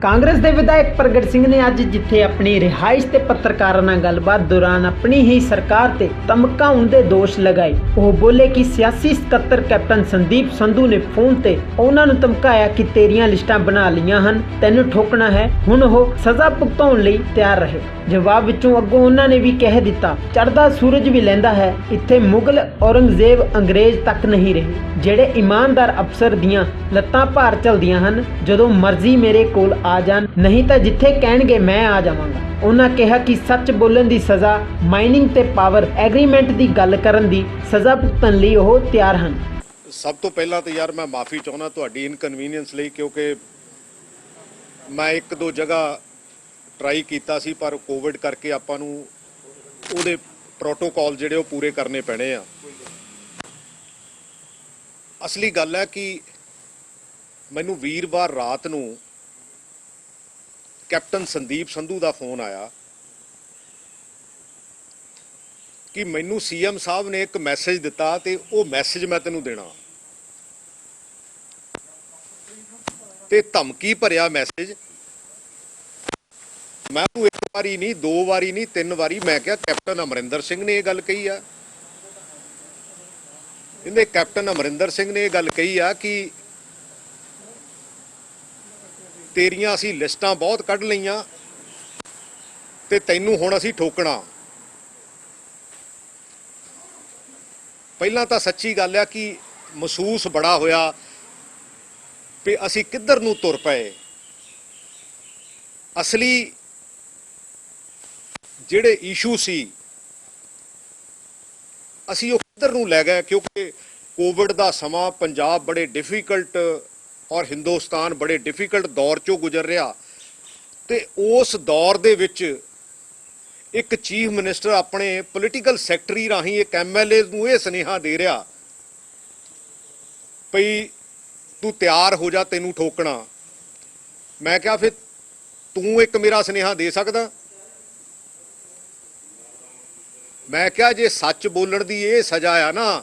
ਕਾਂਗਰਸ ਦੇ ਵਿਧਾਇਕ ਪ੍ਰਗਟ ਸਿੰਘ ਨੇ ਅੱਜ ਜਿੱਥੇ ਆਪਣੀ ਰਿਹਾਇਸ਼ ਤੇ ਪੱਤਰਕਾਰਾਂ ਨਾਲ ਗੱਲਬਾਤ ਦੌਰਾਨ ਆਪਣੀ ਹੀ ਸਰਕਾਰ ਤੇ ਧਮਕਾਉਣ ਦੇ ਦੋਸ਼ ਲਗਾਏ। ਉਹ ਬੋਲੇ ਕਿ ਸਿਆਸੀ ਸਕੱਤਰ ਕੈਪਟਨ ਸੰਦੀਪ ਸੰਧੂ ਨੇ ਫੋਨ ਤੇ ਉਹਨਾਂ ਨੂੰ ਧਮਕਾਇਆ ਕਿ ਤੇਰੀਆਂ ਲਿਸਟਾਂ ਬਣਾ ਲਈਆਂ ਹਨ, ਤੈਨੂੰ ਠੋਕਣਾ ਹੈ। ਹੁਣ ਉਹ ਸਜ਼ਾ ਭੁਗਤਾਉਣ ਲਈ ਤਿਆਰ ਰਹੇ। ਜਵਾਬ ਵਿੱਚੋਂ ਅੱਗੋਂ ਉਹਨਾਂ ਨੇ ਵੀ ਕਹਿ ਦਿੱਤਾ, ਚੜ੍ਹਦਾ ਸੂਰਜ ਵੀ ਲਹਿੰਦਾ ਹੈ, ਇੱਥੇ ਮੁਗਲ ਔਰੰਗਜ਼ੇਬ ਅੰਗਰੇਜ਼ ਤੱਕ ਨਹੀਂ ਰਹੇ। ਜਿਹੜੇ ਇਮਾਨਦਾਰ ਅਫਸਰ ਦੀਆਂ ਲੱਤਾਂ ਭਾਰ ਚਲਦੀਆਂ ਹਨ, ਜਦੋਂ ਮਰਜ਼ੀ ਮੇਰੇ ਕੋਲ ਆ ਜਾਣ, ਨਹੀਂ ਤਾਂ ਜਿੱਥੇ ਕਹਿਣਗੇ ਮੈਂ ਆ ਜਾਵਾਂਗਾ। ਉਹਨਾਂ ਕਿਹਾ ਕਿ ਸੱਚ ਬੋਲਣ ਦੀ ਸਜ਼ਾ, ਮਾਈਨਿੰਗ ਤੇ ਪਾਵਰ ਐਗਰੀਮੈਂਟ ਦੀ ਗੱਲ ਕਰਨ ਦੀ ਸਜ਼ਾ ਭੁਗਤਣ ਲਈ ਉਹ ਤਿਆਰ ਹਨ। ਸਭ ਤੋਂ ਪਹਿਲਾਂ ਤਾਂ ਯਾਰ ਮੈਂ ਮਾਫੀ ਚਾਹੁੰਦਾ ਤੁਹਾਡੀ ਇਨਕਨਵੀਨੀਅੰਸ ਲਈ, ਕਿਉਂਕਿ ਮੈਂ ਇੱਕ ਦੋ ਜਗ੍ਹਾ ਟਰਾਈ ਕੀਤਾ ਸੀ, ਪਰ ਕੋਵਿਡ ਕਰਕੇ ਆਪਾਂ ਨੂੰ ਉਹਦੇ ਪ੍ਰੋਟੋਕਾਲ ਜਿਹੜੇ ਉਹ ਪੂਰੇ ਕਰਨੇ ਪੈਣੇ ਆ। ਅਸਲੀ ਗੱਲ ਹੈ ਕਿ ਮੈਨੂੰ ਵੀਰਵਾਰ ਰਾਤ ਨੂੰ ਕੈਪਟਨ ਸੰਦੀਪ ਸੰਧੂ ਦਾ ਫੋਨ ਆਇਆ ਕਿ ਮੈਨੂੰ ਸੀਐਮ ਸਾਹਿਬ ਨੇ ਇੱਕ ਮੈਸੇਜ ਦਿੱਤਾ ਤੇ ਉਹ ਮੈਸੇਜ ਮੈਂ ਤੈਨੂੰ ਦੇਣਾ, ਤੇ ਧਮਕੀ ਭਰਿਆ ਮੈਸੇਜ। ਮੈਂ ਉਹਨੂੰ ਇੱਕ ਵਾਰੀ ਨਹੀਂ, ਦੋ ਵਾਰੀ ਨਹੀਂ, ਤਿੰਨ ਵਾਰੀ ਮੈਂ ਕਿਹਾ ਕੈਪਟਨ ਅਮਰਿੰਦਰ ਸਿੰਘ ਨੇ ਇਹ ਗੱਲ ਕਹੀ ਆ, ਇਹਦੇ ਕੈਪਟਨ ਅਮਰਿੰਦਰ ਸਿੰਘ ਨੇ ਇਹ ਗੱਲ ਕਹੀ ਆ ਕਿ ਤੇਰੀਆਂ ਅਸੀਂ ਲਿਸਟਾਂ ਬਹੁਤ ਕੱਢ ਲਈਆਂ ਤੇ ਤੈਨੂੰ ਹੁਣ ਅਸੀਂ ਠੋਕਣਾ। ਪਹਿਲਾਂ ਤਾਂ ਸੱਚੀ ਗੱਲ ਆ ਕਿ ਮਹਿਸੂਸ ਬੜਾ ਹੋਇਆ ਵੀ ਅਸੀਂ ਕਿੱਧਰ ਨੂੰ ਤੁਰ ਪਏ। ਅਸਲੀ ਜਿਹੜੇ ਇਸ਼ੂ ਸੀ ਅਸੀਂ ਉਹ ਕਿੱਧਰ ਨੂੰ ਲੈ ਗਏ, ਕਿਉਂਕਿ ਕੋਵਿਡ ਦਾ ਸਮਾਂ ਪੰਜਾਬ ਬੜੇ ਡਿਫਿਕਲਟ ਔਰ ਹਿੰਦੁਸਤਾਨ ਬੜੇ ਡਿਫਿਕਲਟ ਦੌਰ ਚੋਂ ਗੁਜ਼ਰ ਰਿਹਾ, ਤੇ ਉਸ ਦੌਰ ਦੇ ਵਿੱਚ ਇੱਕ ਚੀਫ ਮਿਨਿਸਟਰ ਆਪਣੇ ਪੋਲੀਟੀਕਲ ਸੈਕਟਰੀ ਰਾਹੀਂ ਇੱਕ ਐਮਐਲਏ ਨੂੰ ਇਹ ਸੁਨੇਹਾ ਦੇ ਰਿਹਾ ਭਈ ਤੂੰ ਤਿਆਰ ਹੋ ਜਾ, ਤੈਨੂੰ ਠੋਕਣਾ। ਮੈਂ ਕਿਹਾ ਫਿਰ ਤੂੰ ਇੱਕ ਮੇਰਾ ਸੁਨੇਹਾ ਦੇ ਸਕਦਾ? ਮੈਂ ਕਿਹਾ ਜੇ ਸੱਚ ਬੋਲਣ ਦੀ ਇਹ ਸਜ਼ਾ ਆ ਨਾ,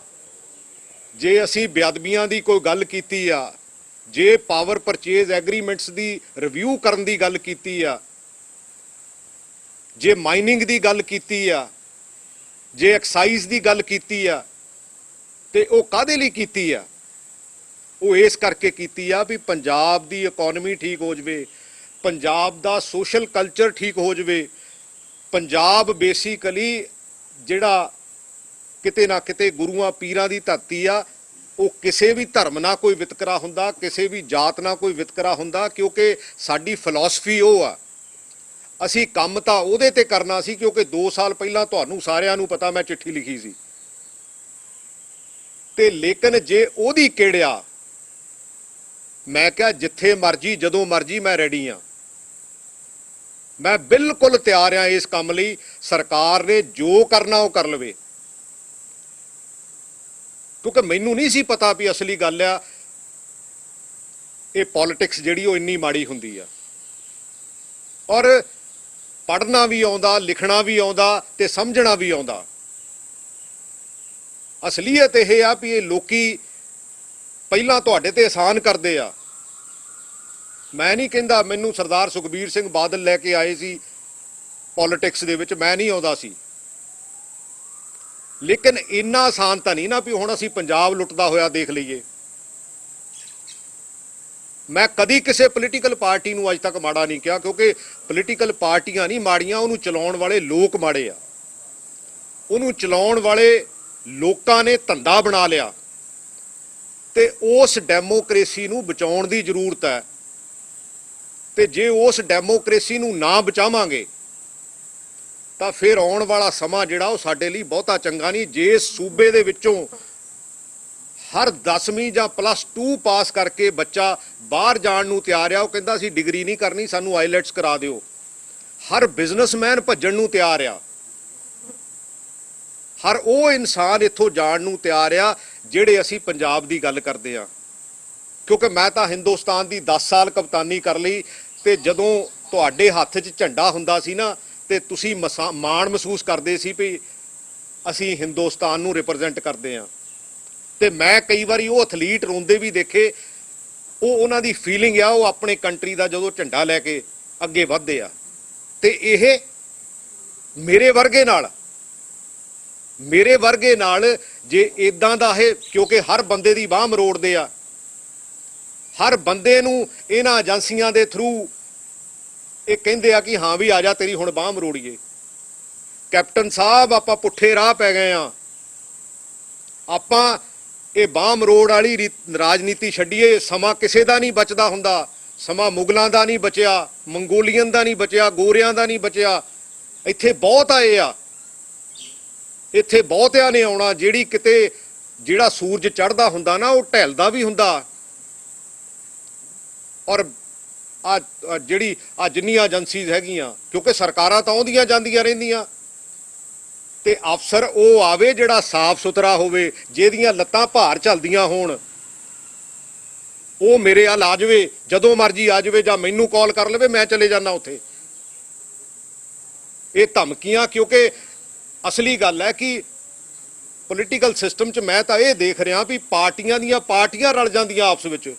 ਜੇ ਅਸੀਂ ਬੇਅਦਬੀਆਂ ਦੀ ਕੋਈ ਗੱਲ ਕੀਤੀ ਆ, ਜੇ ਪਾਵਰ ਪਰਚੇਜ਼ ਐਗਰੀਮੈਂਟਸ ਦੀ ਰਿਵਿਊ ਕਰਨ ਦੀ ਗੱਲ ਕੀਤੀ ਆ, ਜੇ ਮਾਈਨਿੰਗ ਦੀ ਗੱਲ ਕੀਤੀ ਆ, ਜੇ ਐਕਸਾਈਜ਼ ਦੀ ਗੱਲ ਕੀਤੀ ਆ, ਤੇ ਉਹ ਕਾਹਦੇ ਲਈ ਕੀਤੀ ਆ? ਉਹ ਇਸ ਕਰਕੇ ਕੀਤੀ ਆ ਵੀ ਪੰਜਾਬ ਦੀ ਇਕਨੋਮੀ ਠੀਕ ਹੋ ਜਾਵੇ, ਪੰਜਾਬ ਦਾ ਸੋਸ਼ਲ ਕਲਚਰ ਠੀਕ ਹੋ ਜਾਵੇ। ਪੰਜਾਬ ਬੇਸਿਕਲੀ ਜਿਹੜਾ ਕਿਤੇ ਨਾ ਕਿਤੇ ਗੁਰੂਆਂ ਪੀਰਾਂ ਦੀ ਧਰਤੀ ਆ, ਉਹ ਕਿਸੇ ਵੀ ਧਰਮ ਨਾਲ ਕੋਈ ਵਿਤਕਰਾ ਹੁੰਦਾ, ਕਿਸੇ ਵੀ ਜਾਤ ਨਾਲ ਕੋਈ ਵਿਤਕਰਾ ਹੁੰਦਾ, ਕਿਉਂਕਿ ਸਾਡੀ ਫਿਲਾਸਫੀ ਉਹ ਆ। ਅਸੀਂ ਕੰਮ ਤਾਂ ਉਹਦੇ ਤੇ ਕਰਨਾ ਸੀ, ਕਿਉਂਕਿ 2 ਸਾਲ ਪਹਿਲਾਂ ਤੁਹਾਨੂੰ ਸਾਰਿਆਂ ਨੂੰ ਪਤਾ ਮੈਂ ਚਿੱਠੀ ਲਿਖੀ ਸੀ, ਤੇ ਲੇਕਿਨ ਜੇ ਉਹਦੀ ਕਿਹੜਿਆ, ਮੈਂ ਕਿਹਾ ਜਿੱਥੇ ਮਰਜੀ ਜਦੋਂ ਮਰਜੀ ਮੈਂ ਰੈਡੀ ਆ, ਮੈਂ ਬਿਲਕੁਲ ਤਿਆਰ ਆ ਇਸ ਕੰਮ ਲਈ। ਸਰਕਾਰ ਨੇ ਜੋ ਕਰਨਾ ਉਹ ਕਰ ਲਵੇ, ਕਿਉਂਕਿ ਮੈਨੂੰ ਨਹੀਂ ਸੀ ਪਤਾ ਵੀ ਅਸਲੀ ਗੱਲ ਆ ਇਹ ਪੋਲਿਟਿਕਸ ਜਿਹੜੀ ਉਹ ਇੰਨੀ ਮਾੜੀ ਹੁੰਦੀ ਆ। ਔਰ ਪੜ੍ਹਨਾ ਵੀ ਆਉਂਦਾ, ਲਿਖਣਾ ਵੀ ਆਉਂਦਾ ਤੇ ਸਮਝਣਾ ਵੀ ਆਉਂਦਾ। ਅਸਲੀਅਤ ਇਹ ਆ ਵੀ ਇਹ ਲੋਕੀ ਪਹਿਲਾਂ ਤੁਹਾਡੇ ਤੇ ਆਸਾਨ ਕਰਦੇ ਆ। ਮੈਂ ਨਹੀਂ ਕਹਿੰਦਾ ਮੈਨੂੰ ਸਰਦਾਰ ਸੁਖਬੀਰ ਸਿੰਘ ਬਾਦਲ ਲੈ ਕੇ ਆਏ ਸੀ ਪੋਲਿਟਿਕਸ ਦੇ ਵਿੱਚ, ਮੈਂ ਨਹੀਂ ਆਉਂਦਾ ਸੀ, ਲੇਕਿਨ ਇੰਨਾ ਆਸਾਨ ਤਾਂ ਨਹੀਂ ਨਾ ਵੀ ਹੁਣ ਅਸੀਂ ਪੰਜਾਬ ਲੁੱਟਦਾ ਹੋਇਆ ਦੇਖ ਲਈਏ। ਮੈਂ ਕਦੀ ਕਿਸੇ ਪੋਲੀਟੀਕਲ ਪਾਰਟੀ ਨੂੰ ਅੱਜ ਤੱਕ ਮਾੜਾ ਨਹੀਂ ਕਿਹਾ, ਕਿਉਂਕਿ ਪੋਲੀਟੀਕਲ ਪਾਰਟੀਆਂ ਨਹੀਂ ਮਾੜੀਆਂ, ਉਹਨੂੰ ਚਲਾਉਣ ਵਾਲੇ ਲੋਕ ਮਾੜੇ ਆ। ਉਹਨੂੰ ਚਲਾਉਣ ਵਾਲੇ ਲੋਕਾਂ ਨੇ ਧੰਦਾ ਬਣਾ ਲਿਆ, ਤੇ ਉਸ ਡੈਮੋਕ੍ਰੇਸੀ ਨੂੰ ਬਚਾਉਣ ਦੀ ਜ਼ਰੂਰਤ ਹੈ। ਤੇ ਜੇ ਉਸ ਡੈਮੋਕ੍ਰੇਸੀ ਨੂੰ ਨਾ ਬਚਾਵਾਂਗੇ ਤਾਂ ਫਿਰ ਆਉਣ ਵਾਲਾ ਸਮਾਂ ਜਿਹੜਾ ਉਹ ਸਾਡੇ ਲਈ ਬਹੁਤਾ ਚੰਗਾ ਨਹੀਂ। ਜੇ ਸੂਬੇ ਦੇ ਵਿੱਚੋਂ ਹਰ 10ਵੀਂ ਜਾਂ +2 ਪਾਸ ਕਰਕੇ ਬੱਚਾ ਬਾਹਰ ਜਾਣ ਨੂੰ ਤਿਆਰ ਆ, ਉਹ ਕਹਿੰਦਾ ਅਸੀਂ ਡਿਗਰੀ ਨਹੀਂ ਕਰਨੀ, ਸਾਨੂੰ ਆਈਲੈਟਸ ਕਰਾ ਦਿਓ। ਹਰ ਬਿਜ਼ਨਸਮੈਨ ਭੱਜਣ ਨੂੰ ਤਿਆਰ ਆ, ਹਰ ਉਹ ਇਨਸਾਨ ਇੱਥੋਂ ਜਾਣ ਨੂੰ ਤਿਆਰ ਆ ਜਿਹੜੇ ਅਸੀਂ ਪੰਜਾਬ ਦੀ ਗੱਲ ਕਰਦੇ ਆ। ਕਿਉਂਕਿ ਮੈਂ ਤਾਂ ਹਿੰਦੁਸਤਾਨ ਦੀ 10 ਸਾਲ ਕਪਤਾਨੀ ਕਰ ਲਈ, ਤੇ ਜਦੋਂ ਤੁਹਾਡੇ ਹੱਥ 'ਚ ਝੰਡਾ ਹੁੰਦਾ ਸੀ ਨਾ, ਤੇ ਤੁਸੀਂ ਮਾਣ ਮਹਿਸੂਸ ਕਰਦੇ ਸੀ ਵੀ ਅਸੀਂ ਹਿੰਦੁਸਤਾਨ ਨੂੰ ਰਿਪਰੈਜ਼ੈਂਟ ਕਰਦੇ ਆ। ਤੇ ਮੈਂ ਕਈ ਵਾਰੀ ਉਹ ਐਥਲੀਟ ਰੋਂਦੇ ਵੀ ਦੇਖੇ, ਉਹ ਉਹਨਾਂ ਦੀ ਫੀਲਿੰਗ ਆ, ਉਹ ਆਪਣੇ ਕੰਟਰੀ ਦਾ ਜਦੋਂ ਝੰਡਾ ਲੈ ਕੇ ਅੱਗੇ ਵਧਦੇ ਆ। ਤੇ ਇਹ ਮੇਰੇ ਵਰਗੇ ਨਾਲ ਜੇ ਇਦਾਂ ਦਾ ਇਹ, ਕਿਉਂਕਿ ਹਰ ਬੰਦੇ ਦੀ ਬਾਹ ਮਰੋੜਦੇ ਆ, ਹਰ ਬੰਦੇ ਨੂੰ ਇਹਨਾਂ ਏਜੰਸੀਆਂ ਦੇ ਥਰੂ ਇਹ ਕਹਿੰਦੇ ਆ ਕਿ ਹਾਂ ਵੀ ਆ ਜਾ ਤੇਰੀ ਹੁਣ ਬਾਹ ਮਰੋੜੀਏ। ਕੈਪਟਨ ਸਾਹਿਬ, ਆਪਾਂ ਪੁੱਠੇ ਰਾਹ ਪੈ ਗਏ ਆ। ਆਪਾਂ ਇਹ ਬਾਹ ਮਰੋੜ ਵਾਲੀ ਰਾਜਨੀਤੀ ਛੱਡੀਏ। ਸਮਾਂ ਕਿਸੇ ਦਾ ਨਹੀਂ ਬਚਦਾ ਹੁੰਦਾ। ਸਮਾਂ ਮੁਗਲਾਂ ਦਾ ਨਹੀਂ ਬਚਿਆ, ਮੰਗੋਲੀਅਨ ਦਾ ਨਹੀਂ ਬਚਿਆ, ਗੋਰਿਆਂ ਦਾ ਨਹੀਂ ਬਚਿਆ। ਇੱਥੇ ਬਹੁਤ ਆਏ ਆ, ਇੱਥੇ ਬਹੁਤਿਆਂ ਨੇ ਆਉਣਾ। ਜਿਹੜਾ ਸੂਰਜ ਚੜ੍ਹਦਾ ਹੁੰਦਾ ਨਾ, ਉਹ ਢਲਦਾ ਵੀ ਹੁੰਦਾ। ਔਰ ਜਿੰਨੀਆਂ ਏਜੰਸੀਜ਼ ਹੈਗੀਆਂ, ਕਿਉਂਕਿ ਸਰਕਾਰਾਂ ਤਾਂ ਆਉਂਦੀਆਂ ਜਾਂਦੀਆਂ ਰਹਿੰਦੀਆਂ, ਤੇ ਅਫਸਰ ਉਹ ਆਵੇ ਜਿਹੜਾ ਸਾਫ਼ ਸੁਥਰਾ ਹੋਵੇ, ਜਿਹਦੀਆਂ ਲੱਤਾਂ ਭਾਰ ਚੱਲਦੀਆਂ ਹੋਣ, ਉਹ ਮੇਰੇ ਵੱਲ ਆ ਜਾਵੇ, ਜਦੋਂ ਮਰਜ਼ੀ ਆ ਜਾਵੇ, ਜਾਂ ਮੈਨੂੰ ਕਾਲ ਕਰ ਲਵੇ, ਮੈਂ ਚਲੇ ਜਾਣਾ ਉੱਥੇ। ਇਹ ਧਮਕੀਆਂ, ਕਿਉਂਕਿ ਅਸਲੀ ਗੱਲ ਹੈ ਕਿ ਪੋਲੀਟੀਕਲ ਸਿਸਟਮ 'ਚ ਮੈਂ ਤਾਂ ਇਹ ਦੇਖ ਰਿਹਾ ਵੀ ਪਾਰਟੀਆਂ ਰਲ ਜਾਂਦੀਆਂ ਆਪਸ ਵਿੱਚ,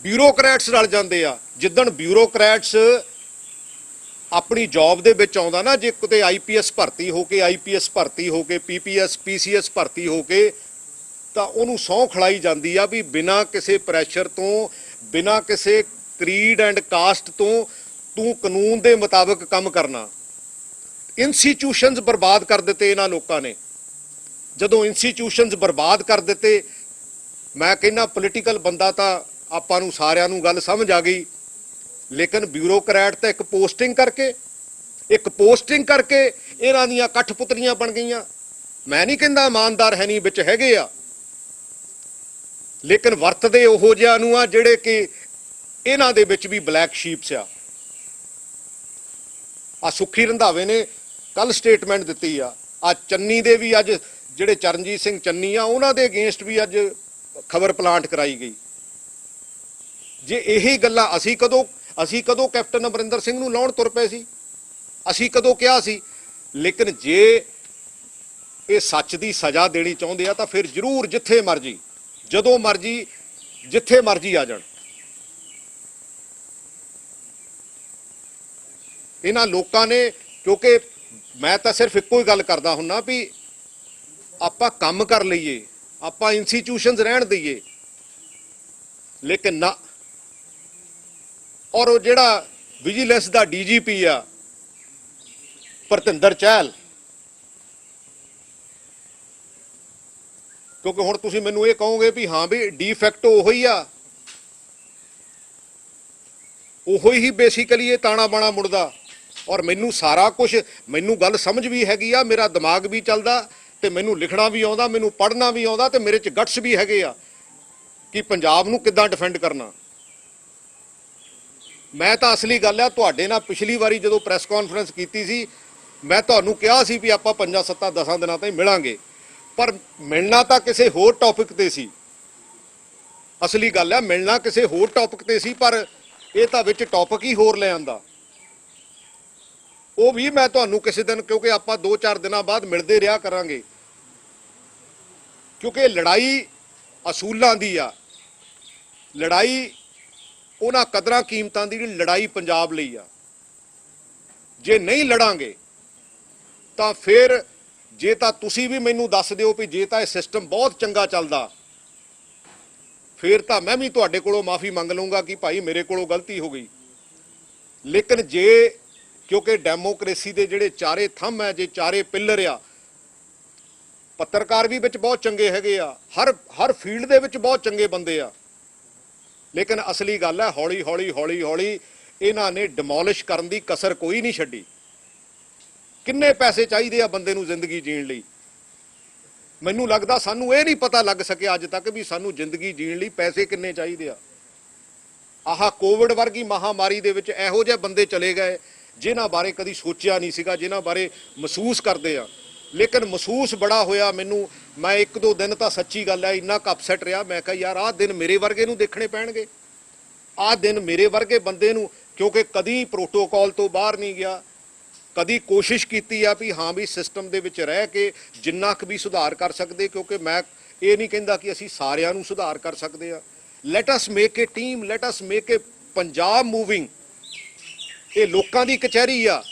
ਬਿਊਰੋਕਰੈਟਸ ਰਲ ਜਾਂਦੇ ਆ। ਜਿੱਦਣ ਬਿਊਰੋਕਰੈਟਸ ਆਪਣੀ ਜੌਬ ਦੇ ਵਿੱਚ ਆਉਂਦਾ ਨਾ, ਜੇ ਕਿਤੇ ਆਈਪੀਐਸ ਭਰਤੀ ਹੋ ਕੇ, ਆਈਪੀਐਸ ਭਰਤੀ ਹੋ ਕੇ, ਪੀਪੀਐਸ ਪੀਸੀਐਸ ਭਰਤੀ ਹੋ ਕੇ, ਤਾਂ ਉਹਨੂੰ ਸਹੁੰ ਖਿਲਾਈ ਜਾਂਦੀ ਆ ਵੀ ਬਿਨਾਂ ਕਿਸੇ ਪ੍ਰੈਸ਼ਰ ਤੋਂ, ਬਿਨਾਂ ਕਿਸੇ ਕਰੀਡ ਐਂਡ ਕਾਸਟ ਤੋਂ ਤੂੰ ਕਾਨੂੰਨ ਦੇ ਮੁਤਾਬਕ ਕੰਮ ਕਰਨਾ। ਇੰਸਟੀਟਿਊਸ਼ਨਸ ਬਰਬਾਦ ਕਰ ਦਿੱਤੇ ਇਹਨਾਂ ਲੋਕਾਂ ਨੇ। ਜਦੋਂ ਇੰਸਟੀਟਿਊਸ਼ਨਸ ਬਰਬਾਦ ਕਰ ਦਿੱਤੇ, ਮੈਂ ਕਹਿੰਦਾ ਪੋਲੀਟੀਕਲ ਬੰਦਾ ਤਾਂ ਆਪਾਂ ਨੂੰ ਸਾਰਿਆਂ ਨੂੰ ਗੱਲ ਸਮਝ ਆ ਗਈ, ਲੇਕਿਨ ਬਿਊਰੋਕਰੈਟ ਤਾਂ ਇੱਕ ਪੋਸਟਿੰਗ ਕਰਕੇ ਇਹਨਾਂ ਦੀਆਂ ਕਠਪੁਤਲੀਆਂ ਬਣ ਗਈਆਂ। ਮੈਂ ਨਹੀਂ ਕਹਿੰਦਾ ਇਮਾਨਦਾਰ ਹੈ ਨਹੀਂ, ਵਿੱਚ ਹੈਗੇ ਆ, ਲੇਕਿਨ ਵਰਤਦੇ ਉਹੋ ਜਿਹਾ ਨੂੰ ਆ ਜਿਹੜੇ ਕਿ ਇਹਨਾਂ ਦੇ ਵਿੱਚ ਵੀ ਬਲੈਕ ਸ਼ੀਪਸ ਆ। ਸੁੱਖੀ ਰੰਧਾਵੇ ਨੇ ਕੱਲ ਸਟੇਟਮੈਂਟ ਦਿੱਤੀ ਆ। ਚੰਨੀ ਦੇ ਵੀ ਅੱਜ ਜਿਹੜੇ ਚਰਨਜੀਤ ਸਿੰਘ ਚੰਨੀ ਆ, ਉਹਨਾਂ ਦੇ ਅਗੇਂਸਟ ਵੀ ਅੱਜ ਖਬਰ ਪਲਾਂਟ ਕਰਾਈ ਗਈ। ਜੇ ਇਹੀ ਗੱਲਾਂ ਅਸੀਂ ਕਦੋਂ ਕੈਪਟਨ ਅਮਰਿੰਦਰ ਸਿੰਘ ਨੂੰ ਲਾਉਣ ਤੁਰ ਪਏ ਸੀ? ਅਸੀਂ ਕਦੋਂ ਕਿਹਾ ਸੀ? ਲੇਕਿਨ ਜੇ ਇਹ ਸੱਚ ਦੀ ਸਜ਼ਾ ਦੇਣੀ ਚਾਹੁੰਦੇ ਆ ਤਾਂ ਫਿਰ ਜ਼ਰੂਰ ਜਿੱਥੇ ਮਰਜੀ, ਜਦੋਂ ਮਰਜੀ, ਜਿੱਥੇ ਮਰਜੀ ਆ ਜਾਣ। ਇਹਨਾਂ ਲੋਕਾਂ ਨੇ, ਕਿਉਂਕਿ ਮੈਂ ਤਾਂ ਸਿਰਫ ਇੱਕੋ ਹੀ ਗੱਲ ਕਰਦਾ ਹੁੰਨਾ ਵੀ ਆਪਾਂ ਕੰਮ ਕਰ ਲਈਏ, ਆਪਾਂ ਇੰਸਟੀਟਿਊਸ਼ਨਸ ਰਹਿਣ ਦਈਏ, ਲੇਕਿਨ ਨਾ। ਔਰ ਉਹ ਜਿਹੜਾ ਵਿਜੀਲੈਂਸ ਦਾ ਡੀਜੀਪੀ ਆ ਭਰਤਿੰਦਰ ਚਹਿਲ, ਕਿਉਂਕਿ ਹੁਣ ਤੁਸੀਂ ਮੈਨੂੰ ਇਹ ਕਹੋਗੇ ਵੀ ਹਾਂ ਵੀ ਡੀਫੈਕਟੋ ਉਹੀ ਆ, ਉਹੀ ਹੀ ਬੇਸਿਕਲੀ ਇਹ ਤਾਣਾ ਬਾਣਾ ਮੁੜਦਾ। ਔਰ ਮੈਨੂੰ ਸਾਰਾ ਕੁਝ, ਮੈਨੂੰ ਗੱਲ ਸਮਝ ਵੀ ਹੈਗੀ ਆ, ਮੇਰਾ ਦਿਮਾਗ ਵੀ ਚੱਲਦਾ, ਤੇ ਮੈਨੂੰ ਲਿਖਣਾ ਵੀ ਆਉਂਦਾ, ਮੈਨੂੰ ਪੜ੍ਹਨਾ ਵੀ ਆਉਂਦਾ, ਤੇ ਮੇਰੇ 'ਚ ਗਟਸ ਵੀ ਹੈਗੇ ਆ ਕਿ ਪੰਜਾਬ ਨੂੰ ਕਿੱਦਾਂ ਡਿਫੈਂਡ ਕਰਨਾ। ਮੈਂ ਤਾਂ ਅਸਲੀ ਗੱਲ ਆ, ਤੁਹਾਡੇ ਨਾਲ ਪਿਛਲੀ ਵਾਰੀ ਜਦੋਂ ਪ੍ਰੈਸ ਕਾਨਫਰੰਸ ਕੀਤੀ ਸੀ, ਮੈਂ ਤੁਹਾਨੂੰ ਕਿਹਾ ਸੀ ਵੀ ਆਪਾਂ 5-7-10 ਦਿਨਾਂ ਤਾਈਂ ਮਿਲਾਂਗੇ, ਪਰ ਮਿਲਣਾ ਤਾਂ ਕਿਸੇ ਹੋਰ ਟੌਪਿਕ ਤੇ ਸੀ। ਅਸਲੀ ਗੱਲ ਆ, ਮਿਲਣਾ ਕਿਸੇ ਹੋਰ ਟੌਪਿਕ ਤੇ ਸੀ, ਪਰ ਇਹ ਤਾਂ ਵਿੱਚ ਟੌਪਿਕ ਹੀ ਹੋਰ ਲੈ ਆਂਦਾ। ਉਹ ਵੀ ਮੈਂ ਤੁਹਾਨੂੰ ਕਿਸੇ ਦਿਨ, ਕਿਉਂਕਿ ਆਪਾਂ 2-4 ਦਿਨਾਂ ਬਾਅਦ ਮਿਲਦੇ ਰਿਹਾ ਕਰਾਂਗੇ, ਕਿਉਂਕਿ ਲੜਾਈ ਅਸੂਲਾਂ ਦੀ ਆ, ਲੜਾਈ ਉਹਨਾਂ ਕਦਰਾਂ ਕੀਮਤਾਂ ਦੀ ਜਿਹੜੀ ਲੜਾਈ ਪੰਜਾਬ ਲਈ ਆ। ਜੇ ਨਹੀਂ ਲੜਾਂਗੇ ਤਾਂ ਫਿਰ, ਜੇ ਤਾਂ ਤੁਸੀਂ ਵੀ ਮੈਨੂੰ ਦੱਸ ਦਿਓ ਵੀ ਜੇ ਤਾਂ ਇਹ ਸਿਸਟਮ ਬਹੁਤ ਚੰਗਾ ਚੱਲਦਾ, ਫਿਰ ਤਾਂ ਮੈਂ ਵੀ ਤੁਹਾਡੇ ਕੋਲੋਂ ਮਾਫੀ ਮੰਗ ਲਵਾਂਗਾ ਕਿ ਭਾਈ ਮੇਰੇ ਕੋਲੋਂ ਗਲਤੀ ਹੋ ਗਈ। ਲੇਕਿਨ ਜੇ, ਕਿਉਂਕਿ ਡੈਮੋਕ੍ਰੇਸੀ ਦੇ ਜਿਹੜੇ ਚਾਰੇ ਥੰਮ ਹੈ, ਜੇ ਚਾਰੇ ਪਿੱਲਰ ਆ, ਪੱਤਰਕਾਰ ਵੀ ਵਿੱਚ ਬਹੁਤ ਚੰਗੇ ਹੈਗੇ ਆ, ਹਰ ਫੀਲਡ ਦੇ ਵਿੱਚ ਬਹੁਤ ਚੰਗੇ ਬੰਦੇ ਆ, ਲੇਕਿਨ ਅਸਲੀ ਗੱਲ ਹੈ ਹੌਲੀ ਹੌਲੀ ਇਹਨਾਂ ਨੇ ਡਿਮੋਲਿਸ਼ ਕਰਨ ਦੀ ਕਸਰ ਕੋਈ ਨਹੀਂ ਛੱਡੀ। ਕਿੰਨੇ ਪੈਸੇ ਚਾਹੀਦੇ ਆ ਬੰਦੇ ਨੂੰ ਜ਼ਿੰਦਗੀ ਜੀਣ ਲਈ? ਮੈਨੂੰ ਲੱਗਦਾ ਸਾਨੂੰ ਇਹ ਨਹੀਂ ਪਤਾ ਲੱਗ ਸਕਿਆ ਅੱਜ ਤੱਕ ਵੀ ਸਾਨੂੰ ਜ਼ਿੰਦਗੀ ਜੀਣ ਲਈ ਪੈਸੇ ਕਿੰਨੇ ਚਾਹੀਦੇ ਆ। ਆਹ ਕੋਵਿਡ ਵਰਗੀ ਮਹਾਮਾਰੀ ਦੇ ਵਿੱਚ ਇਹੋ ਜਿਹੇ ਬੰਦੇ ਚਲੇ ਗਏ ਜਿਨ੍ਹਾਂ ਬਾਰੇ ਕਦੀ ਸੋਚਿਆ ਨਹੀਂ ਸੀਗਾ, ਜਿਨ੍ਹਾਂ ਬਾਰੇ ਮਹਿਸੂਸ ਕਰਦੇ ਆ, ਲੇਕਿਨ ਮਹਿਸੂਸ ਬੜਾ ਹੋਇਆ ਮੈਨੂੰ। ਮੈਂ 1-2 ਦਿਨ ਤਾਂ ਸੱਚੀ ਗੱਲ ਹੈ ਇੰਨਾ ਕੁ ਅਪਸੈਟ ਰਿਹਾ, ਮੈਂ ਕਿਹਾ ਯਾਰ ਆਹ ਦਿਨ ਮੇਰੇ ਵਰਗੇ ਨੂੰ ਦੇਖਣੇ ਪੈਣਗੇ, ਆਹ ਦਿਨ ਮੇਰੇ ਵਰਗੇ ਬੰਦੇ ਨੂੰ, ਕਿਉਂਕਿ ਕਦੀ ਪ੍ਰੋਟੋਕਾਲ ਤੋਂ ਬਾਹਰ ਨਹੀਂ ਗਿਆ, ਕਦੀ ਕੋਸ਼ਿਸ਼ ਕੀਤੀ ਆ ਵੀ ਹਾਂ ਵੀ ਸਿਸਟਮ ਦੇ ਵਿੱਚ ਰਹਿ ਕੇ ਜਿੰਨਾ ਕੁ ਵੀ ਸੁਧਾਰ ਕਰ ਸਕਦੇ, ਕਿਉਂਕਿ ਮੈਂ ਇਹ ਨਹੀਂ ਕਹਿੰਦਾ ਕਿ ਅਸੀਂ ਸਾਰਿਆਂ ਨੂੰ ਸੁਧਾਰ ਕਰ ਸਕਦੇ ਆ, ਲੈਟ ਅਸ ਮੇਕ ਏ ਟੀਮ, ਲੈਟ ਅਸ ਮੇਕ ਏ ਪੰਜਾਬ ਮੂਵਿੰਗ। ਇਹ ਲੋਕਾਂ ਦੀ ਕਚਹਿਰੀ ਆ,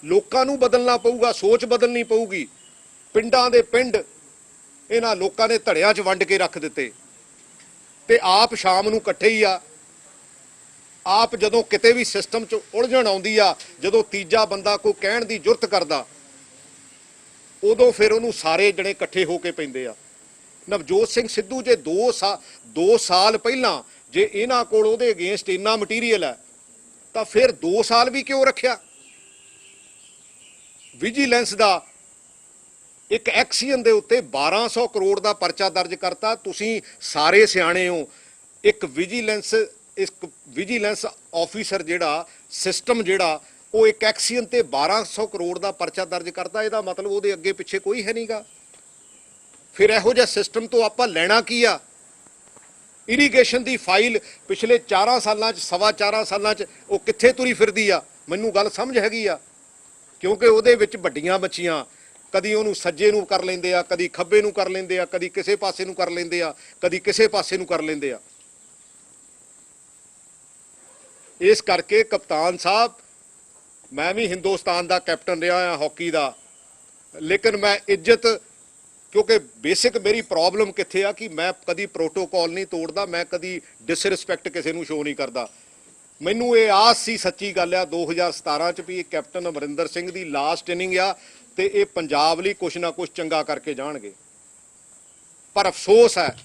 ਲੋਕਾਂ ਨੂੰ ਬਦਲਣਾ ਪਊਗਾ, ਸੋਚ ਬਦਲਣੀ ਪਊਗੀ। ਪਿੰਡਾਂ ਦੇ ਪਿੰਡ ਇਹਨਾਂ ਲੋਕਾਂ ਨੇ ਧੜਿਆਂ 'ਚ ਵੰਡ ਕੇ ਰੱਖ ਦਿੱਤੇ ਤੇ ਆਪ ਸ਼ਾਮ ਨੂੰ ਇਕੱਠੇ ਹੀ ਆ। ਆਪ ਜਦੋਂ ਕਿਤੇ ਵੀ ਸਿਸਟਮ 'ਚ ਉਲਝਣ ਆਉਂਦੀ ਆ, ਜਦੋਂ ਤੀਜਾ ਬੰਦਾ ਕੋਈ ਕਹਿਣ ਦੀ ਜੁਰਤ ਕਰਦਾ, ਉਦੋਂ ਫਿਰ ਉਹਨੂੰ ਸਾਰੇ ਜਣੇ ਇਕੱਠੇ ਹੋ ਕੇ ਪੈਂਦੇ ਆ। ਨਵਜੋਤ ਸਿੰਘ ਸਿੱਧੂ ਜੇ 2 ਸਾਲ ਪਹਿਲਾਂ ਜੇ ਇਹਨਾਂ ਕੋਲ ਉਹਦੇ ਅਗੇਂਸਟ ਇੰਨਾ ਮਟੀਰੀਅਲ ਹੈ ਤਾਂ ਫਿਰ 2 ਸਾਲ ਵੀ ਕਿਉਂ ਰੱਖਿਆ? ਵਿਜੀਲੈਂਸ ਦਾ ਇੱਕ ਐਕਸੀਅਨ ਦੇ ਉੱਤੇ 1200 ਕਰੋੜ ਦਾ ਪਰਚਾ ਦਰਜ ਕਰਤਾ। ਤੁਸੀਂ ਸਾਰੇ ਸਿਆਣੇ ਹੋ, ਇੱਕ ਵਿਜੀਲੈਂਸ ਆਫੀਸਰ ਜਿਹੜਾ ਸਿਸਟਮ ਜਿਹੜਾ ਉਹ ਇੱਕ ਐਕਸੀਅਨ ਤੇ 1200 ਕਰੋੜ ਦਾ ਪਰਚਾ ਦਰਜ ਕਰਦਾ, ਇਹਦਾ ਮਤਲਬ ਉਹਦੇ ਅੱਗੇ ਪਿੱਛੇ ਕੋਈ ਹੈ ਨਹੀਂਗਾ। ਫਿਰ ਇਹੋ ਜਿਹਾ ਸਿਸਟਮ ਤੋਂ ਆਪਾਂ ਲੈਣਾ ਕੀ ਆ? ਇਰੀਗੇਸ਼ਨ ਦੀ ਫਾਈਲ ਪਿਛਲੇ 4 ਸਾਲਾਂ 'ਚ, 4.25 ਸਾਲਾਂ 'ਚ ਉਹ ਕਿੱਥੇ ਤੁਰੀ ਫਿਰਦੀ ਆ? ਮੈਨੂੰ ਗੱਲ ਸਮਝ ਹੈਗੀ ਆ, ਕਿਉਂਕਿ ਉਹਦੇ ਵਿੱਚ ਵੱਡੀਆਂ ਬੱਚੀਆਂ ਕਦੀ ਉਹਨੂੰ ਸੱਜੇ ਨੂੰ ਕਰ ਲੈਂਦੇ ਆ, ਕਦੀ ਖੱਬੇ ਨੂੰ ਕਰ ਲੈਂਦੇ ਆ, ਕਦੀ ਕਿਸੇ ਪਾਸੇ ਨੂੰ ਕਰ ਲੈਂਦੇ ਆ, ਕਦੀ ਕਿਸੇ ਪਾਸੇ ਨੂੰ ਕਰ ਲੈਂਦੇ ਆ। ਇਸ ਕਰਕੇ ਕਪਤਾਨ ਸਾਹਿਬ, ਮੈਂ ਵੀ ਹਿੰਦੁਸਤਾਨ ਦਾ ਕੈਪਟਨ ਰਿਹਾ ਹਾਂ ਹਾਕੀ ਦਾ, ਲੇਕਿਨ ਮੈਂ ਇੱਜ਼ਤ, ਕਿਉਂਕਿ ਬੇਸਿਕ ਮੇਰੀ ਪ੍ਰੋਬਲਮ ਕਿੱਥੇ ਆ ਕਿ ਮੈਂ ਕਦੀ ਪ੍ਰੋਟੋਕਾਲ ਨਹੀਂ ਤੋੜਦਾ, ਮੈਂ ਕਦੀ ਡਿਸਰਿਸਪੈਕਟ ਕਿਸੇ ਨੂੰ ਸ਼ੋ ਨਹੀਂ ਕਰਦਾ। ਮੈਨੂੰ ਇਹ ਆਸ ਸੀ, ਸੱਚੀ ਗੱਲ ਆ, 2017 'ਚ ਵੀ ਇਹ ਕੈਪਟਨ ਅਮਰਿੰਦਰ ਸਿੰਘ ਦੀ ਲਾਸਟ ਇਨਿੰਗ ਆ ਤੇ ਇਹ ਪੰਜਾਬ ਲਈ ਕੁਛ ਨਾ ਕੁਛ ਚੰਗਾ ਕਰਕੇ ਜਾਣਗੇ। ਪਰ ਅਫਸੋਸ ਹੈ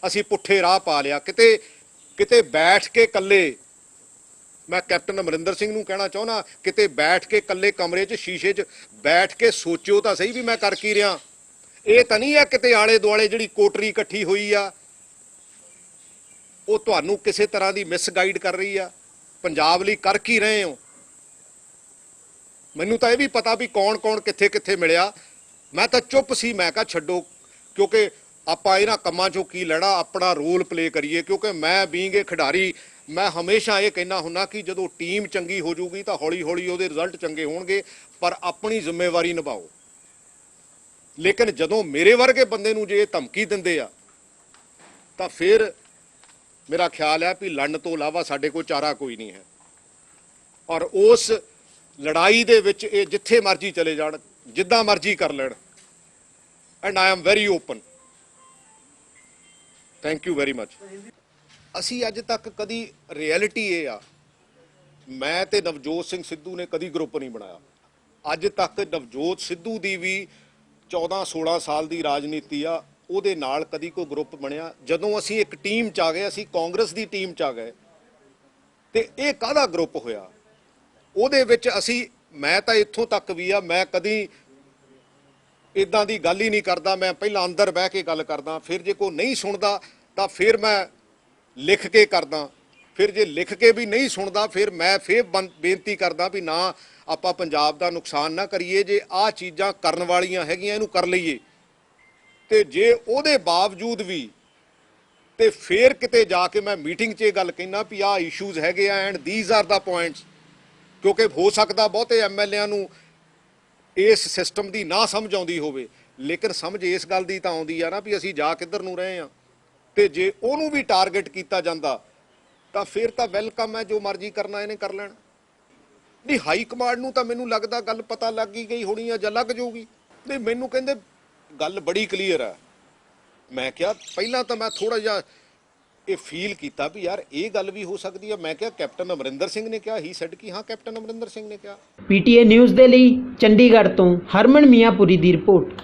ਅਸੀਂ ਪੁੱਠੇ ਰਾਹ ਪਾ ਲਿਆ। ਕਿਤੇ ਬੈਠ ਕੇ ਇਕੱਲੇ, ਮੈਂ ਕੈਪਟਨ ਅਮਰਿੰਦਰ ਸਿੰਘ ਨੂੰ ਕਹਿਣਾ ਚਾਹੁੰਦਾ, ਕਿਤੇ ਬੈਠ ਕੇ ਇਕੱਲੇ ਕਮਰੇ 'ਚ ਸ਼ੀਸ਼ੇ 'ਚ ਬੈਠ ਕੇ ਸੋਚਿਓ ਤਾਂ ਸਹੀ ਵੀ ਮੈਂ ਕਰ ਕੀ ਰਿਹਾ। ਇਹ ਤਾਂ ਨਹੀਂ ਆ ਕਿਤੇ ਆਲੇ ਦੁਆਲੇ ਜਿਹੜੀ ਕੋਟਰੀ ਇਕੱਠੀ ਹੋਈ ਆ ਉਹ ਤੁਹਾਨੂੰ ਕਿਸੇ ਤਰ੍ਹਾਂ ਦੀ ਮਿਸਗਾਈਡ ਕਰ ਰਹੀ ਆ। ਪੰਜਾਬ ਲਈ ਕਰ ਕੀ ਰਹੇ ਹੋ? ਮੈਨੂੰ ਤਾਂ ਇਹ ਵੀ ਪਤਾ ਵੀ ਕੌਣ ਕੌਣ ਕਿੱਥੇ ਕਿੱਥੇ ਮਿਲਿਆ। ਮੈਂ ਤਾਂ ਚੁੱਪ ਸੀ, ਮੈਂ ਕਿਹਾ ਛੱਡੋ, ਕਿਉਂਕਿ ਆਪਾਂ ਇਹਨਾਂ ਕੰਮਾਂ 'ਚੋਂ ਕੀ ਲੈਣਾ, ਆਪਣਾ ਰੋਲ ਪਲੇ ਕਰੀਏ। ਕਿਉਂਕਿ ਮੈਂ ਬੀਂਗ ਏ ਖਿਡਾਰੀ, ਮੈਂ ਹਮੇਸ਼ਾ ਇਹ ਕਹਿੰਦਾ ਹੁੰਦਾ ਕਿ ਜਦੋਂ ਟੀਮ ਚੰਗੀ ਹੋ ਜਾਊਗੀ ਤਾਂ ਹੌਲੀ ਹੌਲੀ ਉਹਦੇ ਰਿਜ਼ਲਟ ਚੰਗੇ ਹੋਣਗੇ, ਪਰ ਆਪਣੀ ਜ਼ਿੰਮੇਵਾਰੀ ਨਿਭਾਓ। ਲੇਕਿਨ ਜਦੋਂ ਮੇਰੇ ਵਰਗੇ ਬੰਦੇ ਨੂੰ ਜੇ ਇਹ ਧਮਕੀ ਦਿੰਦੇ ਆ ਤਾਂ ਫਿਰ ਮੇਰਾ ਖਿਆਲ ਹੈ ਵੀ ਲੜਨ ਤੋਂ ਇਲਾਵਾ ਸਾਡੇ ਕੋਲ ਚਾਰਾ ਕੋਈ ਨਹੀਂ ਹੈ। ਔਰ ਉਸ ਲੜਾਈ ਦੇ ਵਿੱਚ ਇਹ ਜਿੱਥੇ ਮਰਜ਼ੀ ਚਲੇ ਜਾਣ, ਜਿੱਦਾਂ ਮਰਜ਼ੀ ਕਰ ਲੈਣ, and I am very open. Thank you very much. ਅਸੀਂ ਅੱਜ ਤੱਕ ਕਦੀ ਰਿਐਲਿਟੀ ਇਹ ਆ, ਮੈਂ ਤੇ ਨਵਜੋਤ ਸਿੰਘ ਸਿੱਧੂ ਨੇ ਕਦੀ ਗਰੁੱਪ ਨਹੀਂ ਬਣਾਇਆ। ਅੱਜ ਤੱਕ ਨਵਜੋਤ ਸਿੱਧੂ ਦੀ ਵੀ 14-16 ਸਾਲ ਦੀ ਰਾਜਨੀਤੀ ਆ, ਉਹਦੇ ਨਾਲ ਕਦੀ ਕੋਈ ਗਰੁੱਪ ਬਣਿਆ। ਜਦੋਂ ਅਸੀਂ ਇੱਕ ਟੀਮ 'ਚ ਆ ਗਏ, ਅਸੀਂ ਕਾਂਗਰਸ ਦੀ ਟੀਮ 'ਚ ਆ ਗਏ, ਤੇ ਇਹ ਕਾਹਦਾ ਗਰੁੱਪ ਹੋਇਆ? ਉਹਦੇ ਵਿੱਚ ਅਸੀਂ, ਮੈਂ ਤਾਂ ਇੱਥੋਂ ਤੱਕ ਵੀ ਆ, ਮੈਂ ਕਦੀ ਇਦਾਂ ਦੀ ਗੱਲ ਹੀ ਨਹੀਂ ਕਰਦਾ। ਮੈਂ ਪਹਿਲਾਂ ਅੰਦਰ ਬਹਿ ਕੇ ਗੱਲ ਕਰਦਾ, ਫਿਰ ਜੇ ਕੋਈ ਨਹੀਂ ਸੁਣਦਾ ਤਾਂ ਫਿਰ ਮੈਂ ਲਿਖ ਕੇ ਕਰਦਾ, ਫਿਰ ਜੇ ਲਿਖ ਕੇ ਵੀ ਨਹੀਂ ਸੁਣਦਾ ਫਿਰ ਮੈਂ ਫਿਰ ਬੇਨਤੀ ਕਰਦਾ ਵੀ ਨਾ ਆਪਾਂ ਪੰਜਾਬ ਦਾ ਨੁਕਸਾਨ ਨਾ ਕਰੀਏ। ਜੇ ਆਹ ਚੀਜ਼ਾਂ ਕਰਨ ਵਾਲੀਆਂ ਹੈਗੀਆਂ ਇਹਨੂੰ ਕਰ ਲਈਏ, ਤੇ ਜੇ ਉਹਦੇ ਬਾਵਜੂਦ ਵੀ ਤੇ ਫਿਰ ਕਿਤੇ ਜਾ ਕੇ ਮੈਂ ਮੀਟਿੰਗ 'ਚ ਇਹ ਗੱਲ ਕਹਿਣਾ ਵੀ ਆਹ ਇਸ਼ੂਜ਼ ਹੈਗੇ ਆ and these are the points. ਕਿਉਂਕਿ ਹੋ ਸਕਦਾ ਬਹੁਤੇ ਐਮਐਲਏਆਂ ਨੂੰ ਇਸ ਸਿਸਟਮ ਦੀ ਨਾ ਸਮਝ ਆਉਂਦੀ ਹੋਵੇ, ਲੇਕਿਨ ਸਮਝ ਇਸ ਗੱਲ ਦੀ ਤਾਂ ਆਉਂਦੀ ਆ ਨਾ ਵੀ ਅਸੀਂ ਜਾ ਕਿੱਧਰ ਨੂੰ ਰਹੇ ਆ। ਤੇ ਜੇ ਉਹਨੂੰ ਵੀ ਟਾਰਗੇਟ ਕੀਤਾ ਜਾਂਦਾ ਤਾਂ ਫਿਰ ਤਾਂ ਵੈਲਕਮ ਹੈ, ਜੋ ਮਰਜ਼ੀ ਕਰਨਾ ਇਹਨੇ ਕਰ ਲੈਣ। ਨਹੀਂ, ਹਾਈ ਕਮਾਂਡ ਨੂੰ ਤਾਂ ਮੈਨੂੰ ਲੱਗਦਾ ਗੱਲ ਪਤਾ ਲੱਗ ਹੀ ਗਈ ਹੋਣੀ ਆ ਜਾਂ ਲੱਗ ਜਾਊਗੀ। ਨਹੀਂ, ਮੈਨੂੰ ਕਹਿੰਦੇ ਗੱਲ ਬੜੀ ਕਲੀਅਰ ਆ। ਮੈਂ ਕਿਹਾ ਪਹਿਲਾਂ ਤਾਂ ਮੈਂ ਥੋੜਾ ਜਿਹਾ ਇਹ ਫੀਲ ਕੀਤਾ ਵੀ ਯਾਰ ਇਹ ਗੱਲ ਵੀ ਹੋ ਸਕਦੀ ਆ। ਮੈਂ ਕਿਹਾ ਕੈਪਟਨ ਅਮਰਿੰਦਰ ਸਿੰਘ ਨੇ ਕਿਹਾ, ਹੀ ਸੈਡ ਕਿ ਹਾਂ ਕੈਪਟਨ ਅਮਰਿੰਦਰ ਸਿੰਘ ਨੇ ਕਿਹਾ। PTA ਨਿਊਜ਼ ਦੇ ਲਈ ਚੰਡੀਗੜ੍ਹ ਤੋਂ ਹਰਮਨ ਮੀਆਂਪੁਰੀ ਦੀ ਰਿਪੋਰਟ।